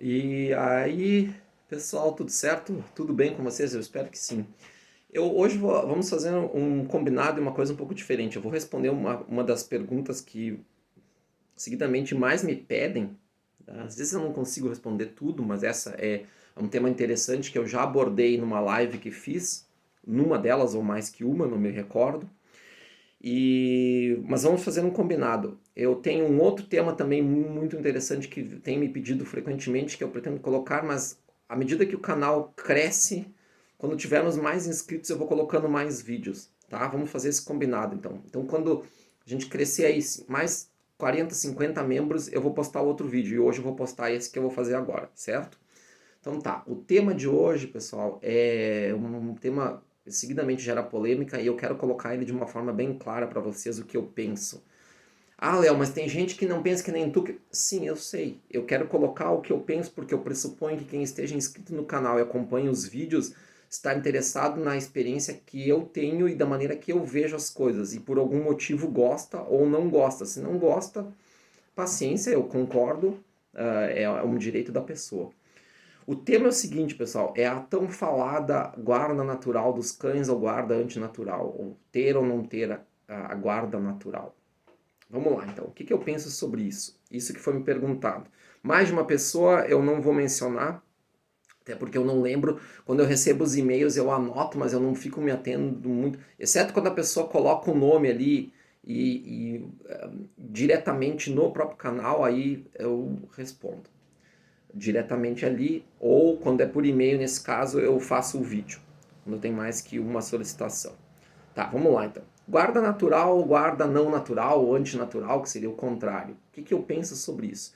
E aí, pessoal, tudo certo? Tudo bem com vocês? Eu espero que sim. Vamos fazer um combinado e uma coisa um pouco diferente. Eu vou responder uma das perguntas que seguidamente mais me pedem. Tá? Às vezes eu não consigo responder tudo, mas essa é um tema interessante que eu já abordei numa live que fiz, numa delas ou mais que uma, não me recordo. Mas vamos fazer um combinado. Eu tenho um outro tema também muito interessante que tem me pedido frequentemente, que eu pretendo colocar, mas à medida que o canal cresce, quando tivermos mais inscritos, eu vou colocando mais vídeos, tá? Vamos fazer esse combinado, então. Então, quando a gente crescer aí mais 40, 50 membros, eu vou postar outro vídeo. E hoje eu vou postar esse que eu vou fazer agora, certo? Então tá, o tema de hoje, pessoal, é um tema que seguidamente gera polêmica e eu quero colocar ele de uma forma bem clara para vocês o que eu penso. Ah, Léo, mas tem gente que não pensa que nem tu. Sim, eu sei. Eu quero colocar o que eu penso porque eu pressuponho que quem esteja inscrito no canal e acompanha os vídeos está interessado na experiência que eu tenho e da maneira que eu vejo as coisas e por algum motivo gosta ou não gosta. Se não gosta, paciência, eu concordo, é um direito da pessoa. O tema é o seguinte, pessoal, é a tão falada guarda natural dos cães ou guarda antinatural, ou ter ou não ter a guarda natural. Vamos lá, então. O que eu penso sobre isso? Isso que foi me perguntado. Mais de uma pessoa eu não vou mencionar, até porque eu não lembro. Quando eu recebo os e-mails eu anoto, mas eu não fico me atendo muito, exceto quando a pessoa coloca o nome ali diretamente no próprio canal, aí eu respondo diretamente ali, ou quando é por e-mail, nesse caso, eu faço o vídeo, quando tem mais que uma solicitação. Tá, vamos lá então. Guarda natural, guarda não natural ou antinatural, que seria o contrário. O que eu penso sobre isso?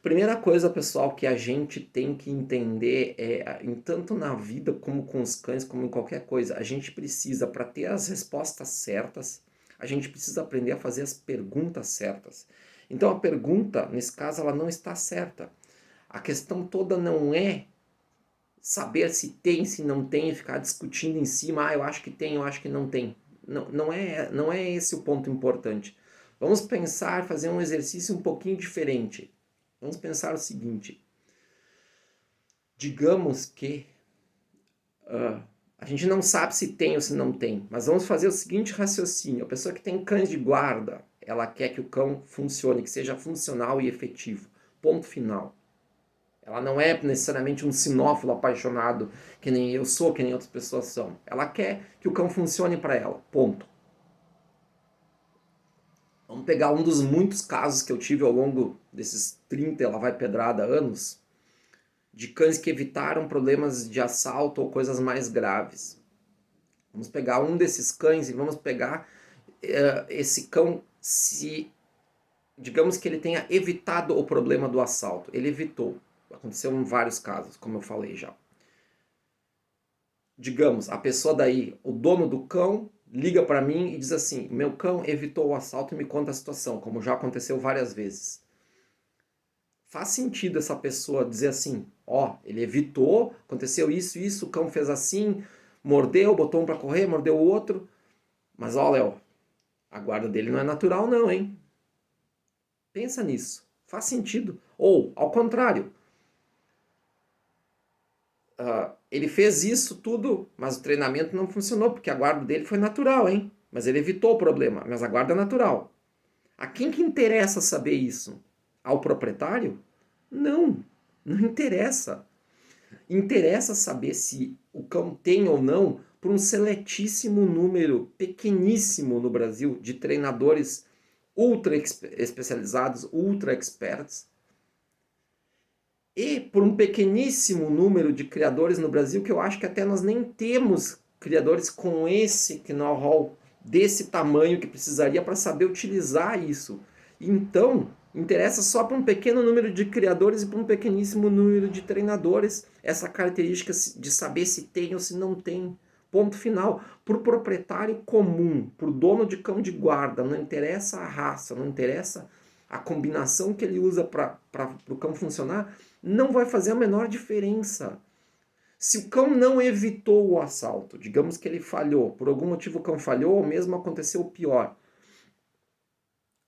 Primeira coisa, pessoal, que a gente tem que entender é, em tanto na vida como com os cães, como em qualquer coisa, a gente precisa, para ter as respostas certas, a gente precisa aprender a fazer as perguntas certas. Então a pergunta, nesse caso, ela não está certa. A questão toda não é saber se tem, se não tem, e ficar discutindo em cima, ah, eu acho que tem, eu acho que não tem. Não é esse o ponto importante. Vamos pensar, fazer um exercício um pouquinho diferente. Vamos pensar o seguinte: digamos que a gente não sabe se tem ou se não tem, mas vamos fazer o seguinte raciocínio: a pessoa que tem cães de guarda, ela quer que o cão funcione, que seja funcional e efetivo. Ponto final. Ela não é necessariamente um sinófilo apaixonado, que nem eu sou, que nem outras pessoas são. Ela quer que o cão funcione para ela. Ponto. Vamos pegar um dos muitos casos que eu tive ao longo desses 30, ela vai pedrada, anos, de cães que evitaram problemas de assalto ou coisas mais graves. Vamos pegar um desses cães e vamos pegar esse cão, se digamos que ele tenha evitado o problema do assalto. Ele evitou. Aconteceu em vários casos, como eu falei já. Digamos, a pessoa daí, o dono do cão, liga para mim e diz assim: meu cão evitou o assalto e me conta a situação, como já aconteceu várias vezes. Faz sentido essa pessoa dizer assim: ó, ele evitou, aconteceu isso, o cão fez assim, mordeu, botou um para correr, mordeu o outro, mas ó, Léo, a guarda dele não é natural não, hein? Pensa nisso. Faz sentido. Ou, ao contrário, ele fez isso tudo, mas o treinamento não funcionou, porque a guarda dele foi natural, hein? Mas ele evitou o problema, mas a guarda é natural. A quem que interessa saber isso? Ao proprietário? Não, não interessa. Interessa saber se o cão tem ou não por um seletíssimo número, pequeníssimo no Brasil, de treinadores ultra especializados, ultra experts, e por um pequeníssimo número de criadores no Brasil, que eu acho que até nós nem temos criadores com esse know-how desse tamanho que precisaria para saber utilizar isso. Então, interessa só para um pequeno número de criadores e para um pequeníssimo número de treinadores essa característica de saber se tem ou se não tem. Ponto final. Para o proprietário comum, para o dono de cão de guarda, não interessa a raça, não interessa a combinação que ele usa para o cão funcionar, não vai fazer a menor diferença. Se o cão não evitou o assalto, digamos que ele falhou, por algum motivo o cão falhou, ou mesmo aconteceu o pior,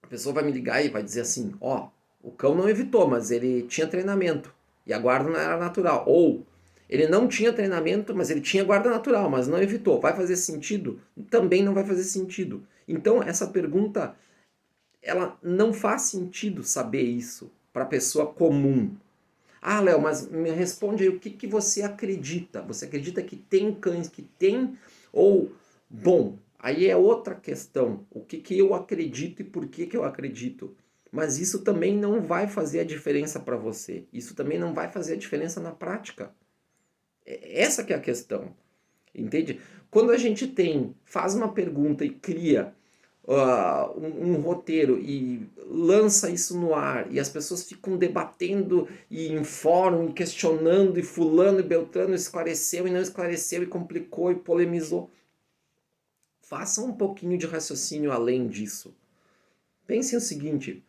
a pessoa vai me ligar e vai dizer assim: ó, o cão não evitou, mas ele tinha treinamento. e a guarda não era natural. Ou ele não tinha treinamento, mas ele tinha guarda natural, mas não evitou. Vai fazer sentido? Também não vai fazer sentido. Então, essa pergunta, ela não faz sentido saber isso para a pessoa comum. Ah, Léo, mas me responde aí o que você acredita? Você acredita que tem cães que tem? Ou, bom, aí é outra questão. O que eu acredito e por que eu acredito? Mas isso também não vai fazer a diferença para você. Isso também não vai fazer a diferença na prática. Essa que é a questão. Entende? Quando a gente faz uma pergunta e cria um roteiro e lança isso no ar e as pessoas ficam debatendo e em fórum e questionando e fulano e beltrano esclareceu e não esclareceu e complicou e polemizou. Faça um pouquinho de raciocínio além disso. Pense o seguinte,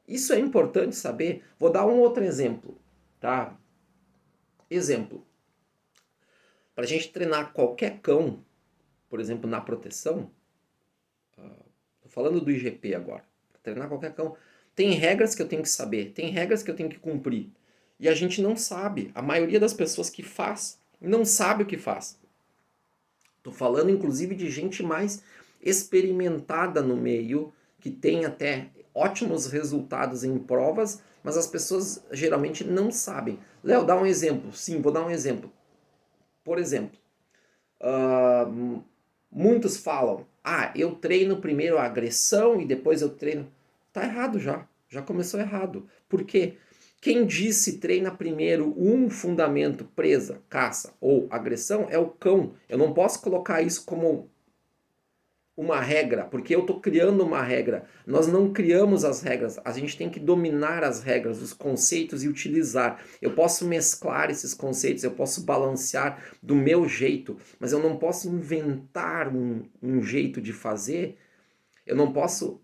isso é importante saber. Vou dar um outro exemplo, tá? Exemplo. Para a gente treinar qualquer cão, por exemplo, na proteção, tô falando do IGP agora, para treinar qualquer cão, tem regras que eu tenho que saber, tem regras que eu tenho que cumprir. E a gente não sabe. A maioria das pessoas que faz não sabe o que faz. Tô falando inclusive de gente mais experimentada no meio, que tem até ótimos resultados em provas, mas as pessoas geralmente não sabem. Léo, dá um exemplo. Sim, vou dar um exemplo. Por exemplo, muitos falam, eu treino primeiro a agressão e depois eu treino. Tá errado já. Já começou errado. Por quê? Quem disse treina primeiro um fundamento, presa, caça ou agressão, é o cão. Eu não posso colocar isso como uma regra, porque eu estou criando uma regra. Nós não criamos as regras, a gente tem que dominar as regras, os conceitos e utilizar. Eu posso mesclar esses conceitos, eu posso balancear do meu jeito, mas eu não posso inventar um jeito de fazer, eu não posso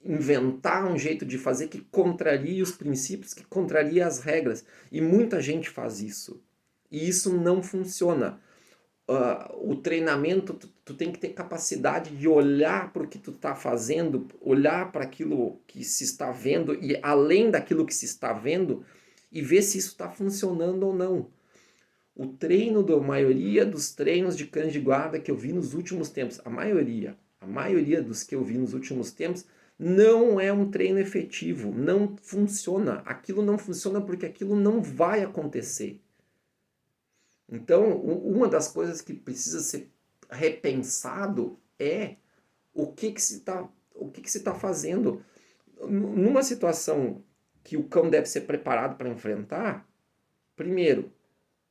inventar um jeito de fazer que contraria os princípios, que contraria as regras. E muita gente faz isso. E isso não funciona. O treinamento, tu tem que ter capacidade de olhar para o que tu está fazendo, olhar para aquilo que se está vendo e além daquilo que se está vendo e ver se isso está funcionando ou não. O treino da maioria dos treinos de cães de guarda que eu vi nos últimos tempos, a maioria dos que eu vi nos últimos tempos, não é um treino efetivo, não funciona. Aquilo não funciona porque aquilo não vai acontecer. Então, uma das coisas que precisa ser repensado é o que se está fazendo. Numa situação que o cão deve ser preparado para enfrentar, primeiro,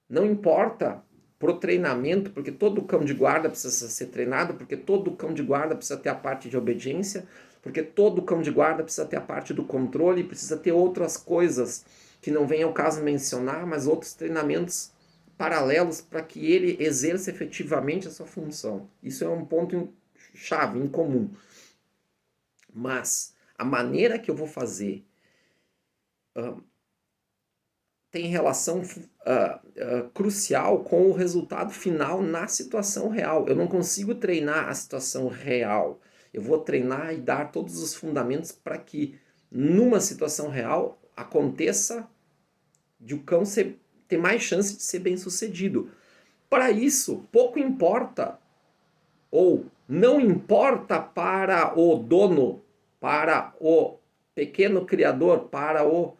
não importa pro treinamento, porque todo cão de guarda precisa ser treinado, porque todo cão de guarda precisa ter a parte de obediência, porque todo cão de guarda precisa ter a parte do controle, precisa ter outras coisas que não vem ao caso mencionar, mas outros treinamentos paralelos para que ele exerça efetivamente a sua função. Isso é um ponto chave, em comum. Mas a maneira que eu vou fazer tem relação crucial com o resultado final na situação real. Eu não consigo treinar a situação real. Eu vou treinar e dar todos os fundamentos para que numa situação real aconteça de o cão ter mais chance de ser bem sucedido. Para isso, pouco importa ou não importa para o dono, para o pequeno criador, para o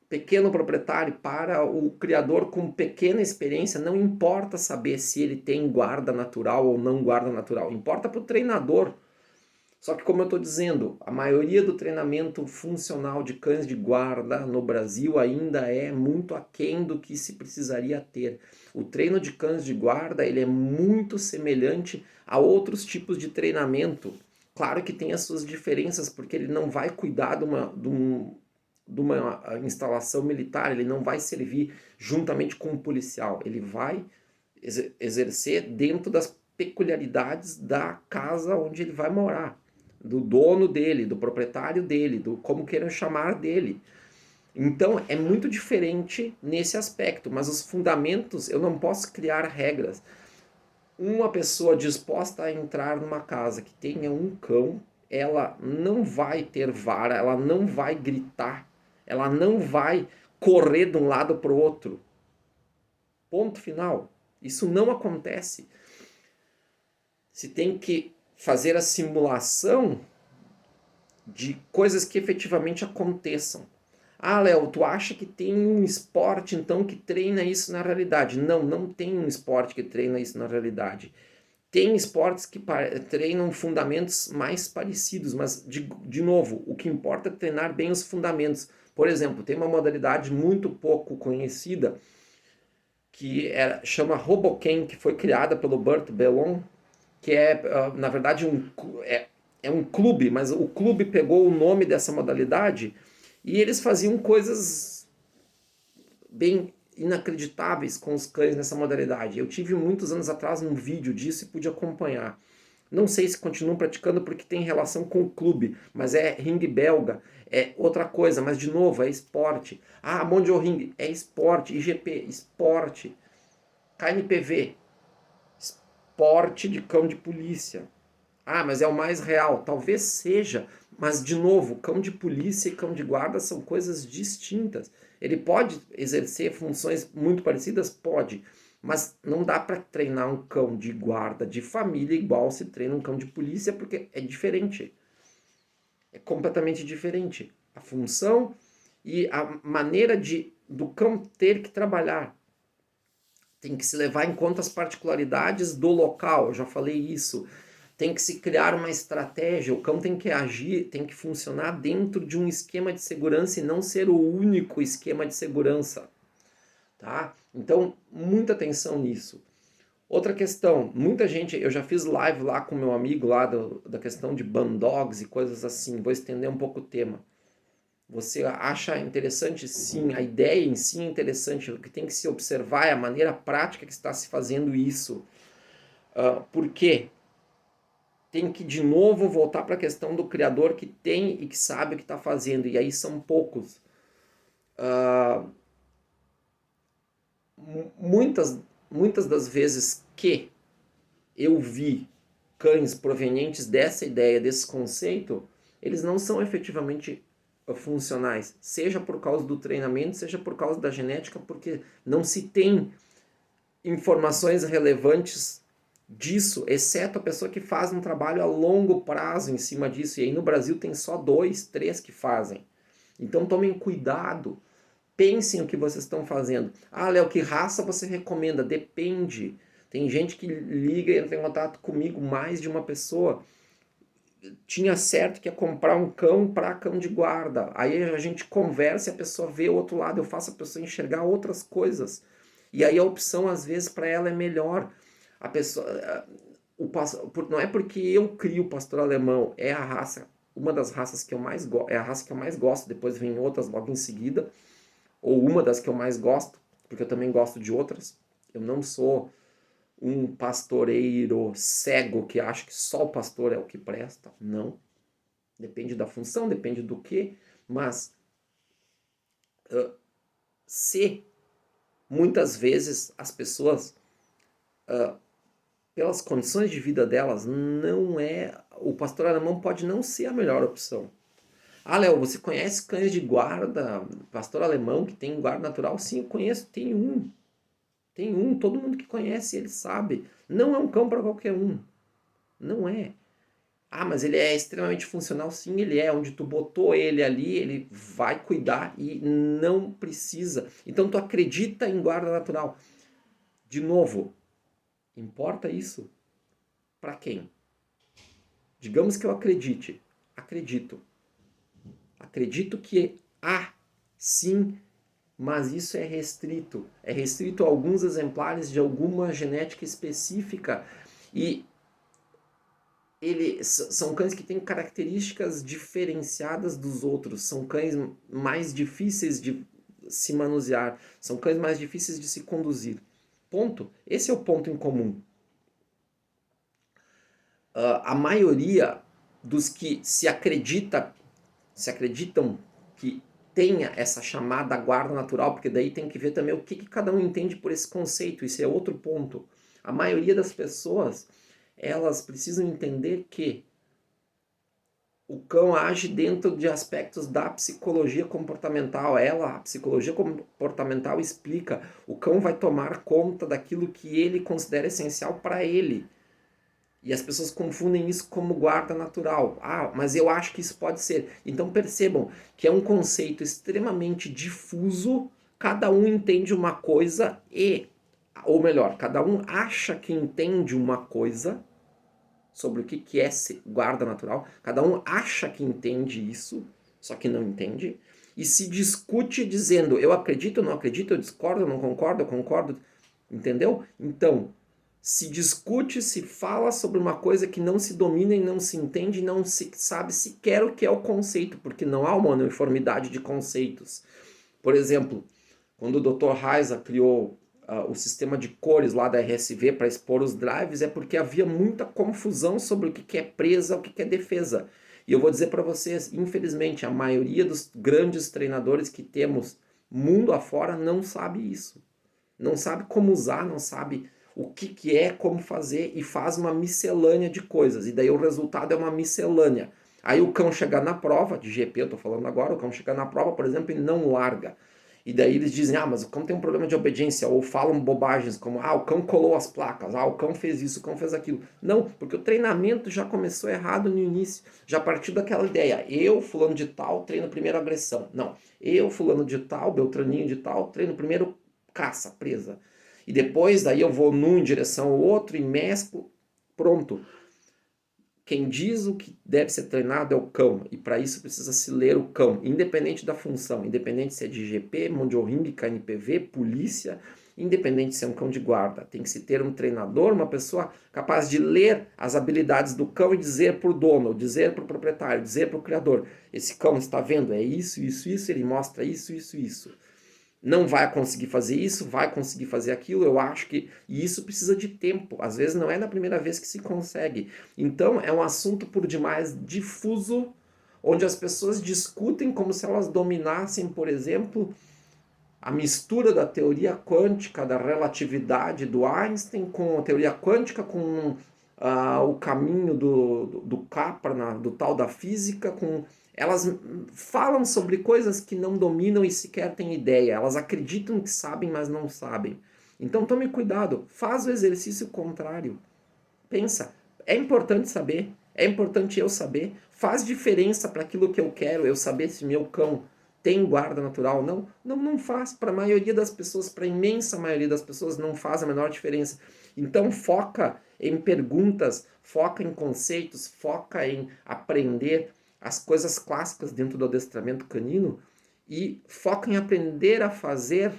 pequeno proprietário, para o criador com pequena experiência, não importa saber se ele tem guarda natural ou não guarda natural, importa para o treinador. Só que, como eu estou dizendo, a maioria do treinamento funcional de cães de guarda no Brasil ainda é muito aquém do que se precisaria ter. O treino de cães de guarda ele é muito semelhante a outros tipos de treinamento. Claro que tem as suas diferenças, porque ele não vai cuidar de uma instalação militar, ele não vai servir juntamente com o policial, ele vai exercer dentro das peculiaridades da casa onde ele vai morar, do dono dele, do proprietário dele, do como queiram chamar dele. Então é muito diferente nesse aspecto, mas os fundamentos eu não posso criar regras. Uma pessoa disposta a entrar numa casa que tenha um cão, ela não vai ter vara, ela não vai gritar, ela não vai correr de um lado para o outro. Ponto final. Isso não acontece. Se tem que fazer a simulação de coisas que efetivamente aconteçam. Ah, Léo, tu acha que tem um esporte então que treina isso na realidade? Não, não tem um esporte que treina isso na realidade. Tem esportes que treinam fundamentos mais parecidos, mas, de novo, o que importa é treinar bem os fundamentos. Por exemplo, tem uma modalidade muito pouco conhecida que chama Hoboken, que foi criada pelo Burt Bellon, que é, na verdade, é um clube, mas o clube pegou o nome dessa modalidade e eles faziam coisas bem inacreditáveis com os cães nessa modalidade. Eu tive muitos anos atrás um vídeo disso e pude acompanhar. Não sei se continuam praticando porque tem relação com o clube, mas é ringue belga, é outra coisa, mas de novo, é esporte. Ah, Mondial Ring, é esporte, IGP, esporte. KNPV, esporte de cão de polícia. Ah, mas é o mais real. Talvez seja, mas de novo, cão de polícia e cão de guarda são coisas distintas. Ele pode exercer funções muito parecidas? Pode. Mas não dá para treinar um cão de guarda de família igual se treina um cão de polícia, porque é diferente. É completamente diferente. A função e a maneira do cão ter que trabalhar. Tem que se levar em conta as particularidades do local, eu já falei isso. Tem que se criar uma estratégia, o cão tem que agir, tem que funcionar dentro de um esquema de segurança e não ser o único esquema de segurança. Tá? Então, muita atenção nisso. Outra questão, muita gente, eu já fiz live lá com meu amigo lá da questão de bandogs e coisas assim, vou estender um pouco o tema. Você acha interessante? Sim, a ideia em si é interessante, o que tem que se observar é a maneira prática que está se fazendo isso. Por quê? Tem que de novo voltar para a questão do criador que tem e que sabe o que está fazendo, e aí são poucos. Muitas das vezes que eu vi cães provenientes dessa ideia, desse conceito, eles não são efetivamente funcionais, seja por causa do treinamento, seja por causa da genética, porque não se tem informações relevantes disso, exceto a pessoa que faz um trabalho a longo prazo em cima disso, e aí no Brasil tem só 2, 3 que fazem. Então tomem cuidado, pensem o que vocês estão fazendo. Ah, Léo, que raça você recomenda? Depende. Tem gente que liga e entra em contato comigo, mais de uma pessoa. Tinha certo que ia comprar um cão para cão de guarda. Aí a gente conversa e a pessoa vê o outro lado, eu faço a pessoa enxergar outras coisas. E aí a opção, às vezes, para ela é melhor. A pessoa, não é porque eu crio o pastor alemão, é a raça, uma das raças que eu mais gosto, é a raça que eu mais gosto, depois vem outras logo em seguida, ou uma das que eu mais gosto, porque eu também gosto de outras. Eu não sou um pastoreiro cego que acha que só o pastor é o que presta. Não. Depende da função, depende do que, mas se muitas vezes as pessoas, pelas condições de vida delas, não é. O pastor alemão pode não ser a melhor opção. Ah, Léo, você conhece cães de guarda, pastor alemão que tem guarda natural? Sim, eu conheço, tem um. Tem um, todo mundo que conhece, ele sabe. Não é um cão para qualquer um. Não é. Ah, mas ele é extremamente funcional. Sim, ele é. Onde tu botou ele ali, ele vai cuidar e não precisa. Então tu acredita em guarda natural. De novo, importa isso? Para quem? Digamos que eu acredite. Acredito. Acredito que há, sim, mas isso é restrito. É restrito a alguns exemplares de alguma genética específica. E são cães que têm características diferenciadas dos outros. São cães mais difíceis de se manusear. São cães mais difíceis de se conduzir. Ponto. Esse é o ponto em comum. A maioria dos que se acreditam que tenha essa chamada guarda natural, porque daí tem que ver também o que cada um entende por esse conceito, isso é outro ponto. A maioria das pessoas, elas precisam entender que o cão age dentro de aspectos da psicologia comportamental. A psicologia comportamental explica, o cão vai tomar conta daquilo que ele considera essencial para ele. E as pessoas confundem isso como guarda natural. Ah, mas eu acho que isso pode ser. Então percebam que é um conceito extremamente difuso, cada um entende uma coisa ou melhor, cada um acha que entende uma coisa sobre o que é guarda natural, cada um acha que entende isso, só que não entende, e se discute dizendo, eu acredito, não acredito, eu discordo, não concordo, eu concordo, entendeu? Então, se discute, se fala sobre uma coisa que não se domina e não se entende, não se sabe sequer o que é o conceito, porque não há uma uniformidade de conceitos. Por exemplo, quando o Dr. Raiza criou o sistema de cores lá da RSV para expor os drives, é porque havia muita confusão sobre o que é presa, o que é defesa. E eu vou dizer para vocês, infelizmente, a maioria dos grandes treinadores que temos mundo afora não sabe isso. Não sabe como usar, não sabe o que é, como fazer, e faz uma miscelânea de coisas. E daí o resultado é uma miscelânea. Aí o cão chega na prova, de GP eu estou falando agora, o cão chega na prova, por exemplo, e não larga. E daí eles dizem, mas o cão tem um problema de obediência, ou falam bobagens como, o cão colou as placas, o cão fez isso, o cão fez aquilo. Não, porque o treinamento já começou errado no início, já partiu daquela ideia, eu, fulano de tal, treino primeiro agressão. Não, eu, fulano de tal, Beltraninho de tal, treino primeiro caça, presa. E depois daí eu vou num em direção ao outro e mesclo, pronto. Quem diz o que deve ser treinado é o cão, e para isso precisa se ler o cão, independente da função, independente se é de GP, Mundial Ring, KNPV, polícia, independente se é um cão de guarda. Tem que se ter um treinador, uma pessoa capaz de ler as habilidades do cão e dizer para o dono, dizer para o proprietário, dizer para o criador, esse cão está vendo, é isso, isso, isso, ele mostra isso, isso, isso. Não vai conseguir fazer isso, vai conseguir fazer aquilo, eu acho que... E isso precisa de tempo, às vezes não é na primeira vez que se consegue. Então é um assunto por demais difuso, onde as pessoas discutem como se elas dominassem, por exemplo, a mistura da teoria quântica, da relatividade do Einstein, com a teoria quântica, com o caminho do Capra, do tal da física, com... Elas falam sobre coisas que não dominam e sequer têm ideia. Elas acreditam que sabem, mas não sabem. Então tome cuidado, faz o exercício contrário. Pensa, é importante saber, é importante eu saber, faz diferença para aquilo que eu quero, eu saber se meu cão tem guarda natural. Não faz. Para a maioria das pessoas, para a imensa maioria das pessoas, não faz a menor diferença. Então foca em perguntas, foca em conceitos, foca em aprender as coisas clássicas dentro do adestramento canino e foca em aprender a fazer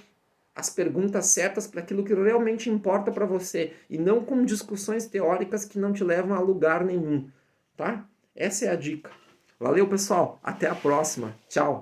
as perguntas certas para aquilo que realmente importa para você e não com discussões teóricas que não te levam a lugar nenhum, tá? Essa é a dica. Valeu, pessoal. Até a próxima. Tchau.